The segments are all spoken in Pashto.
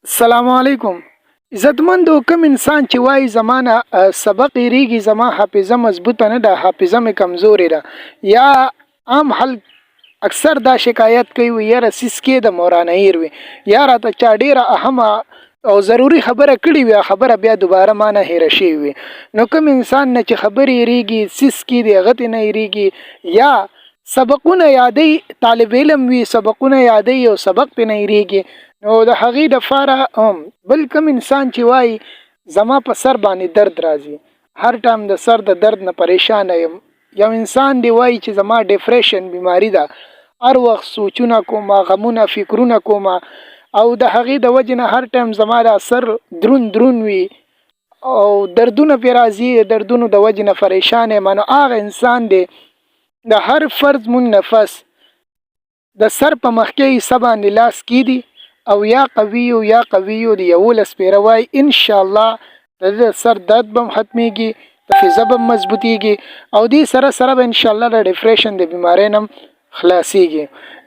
السلام علیکم. عزتمندو کوم انسان چې وای زمانه سبق یریږي زما حافظه مضبوطه نه ده، حافظه مې کمزورې ده، یا عام حل اکثر دا شکایت کوي وي یاره سیس کې د مورانه هیر وي یا راته چا ډیره اهمه او ضروری خبره کړې وي خبره بیا دوباره ما نه هیره شوې وي. نو کوم انسان نه چې خبرې یریږي سیس کې د هغه نه یریږي یا سبقونه یادې طالب علم وي سبقونه یادې او سبق پې نه یریږي، نو د هغې دپاره بل کوم انسان چې وای زما په سر باندې درد راځي، هر ټایم د سر د درد نه پریشانه یم. یو انسان دی وای چې زما ډیپریشن بیماری ده، هر وخت سوچونه کوم، غمونه فکرونه کوم او د هغې د وجې نه هر ټایم زما د سر درون وي او دردونه پې راځي، دردونو د وجې نه پریشان یم. نو هغه انسان دی د هر فرض مون نفس د سر په مخکې حصه باندې لاس کیدي او یا قویو یا قویو د 11 پیره وای ان شاء الله د سر درد بم ختمیږي، حافظه بم مضبوطیږي او دې سره به ان شاء الله د ډیپریشن د بیماری نم خلاصيږي.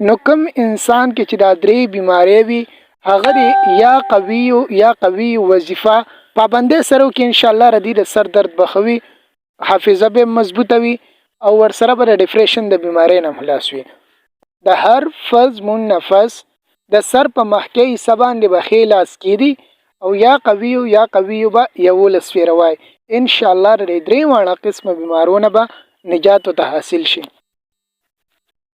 نو کوم انسان کې چې دا درې بیماری وي هغه یا قویو یا قوی وظیفه پابندۍ سره کې ان شاء الله ردی د سر درد بخوي، حافظه به مضبوطه وي او ور سره به د ډیپریشن د بیماری نم خلاص وي. د هر فرض مون نفس د سر په مخکې حصه باندې به ښی لاس کیدي او یا قویو به 11 پیره وای ان شاء الله د درې واړه قسمه بیمارونه به نجات ته حاصل شي.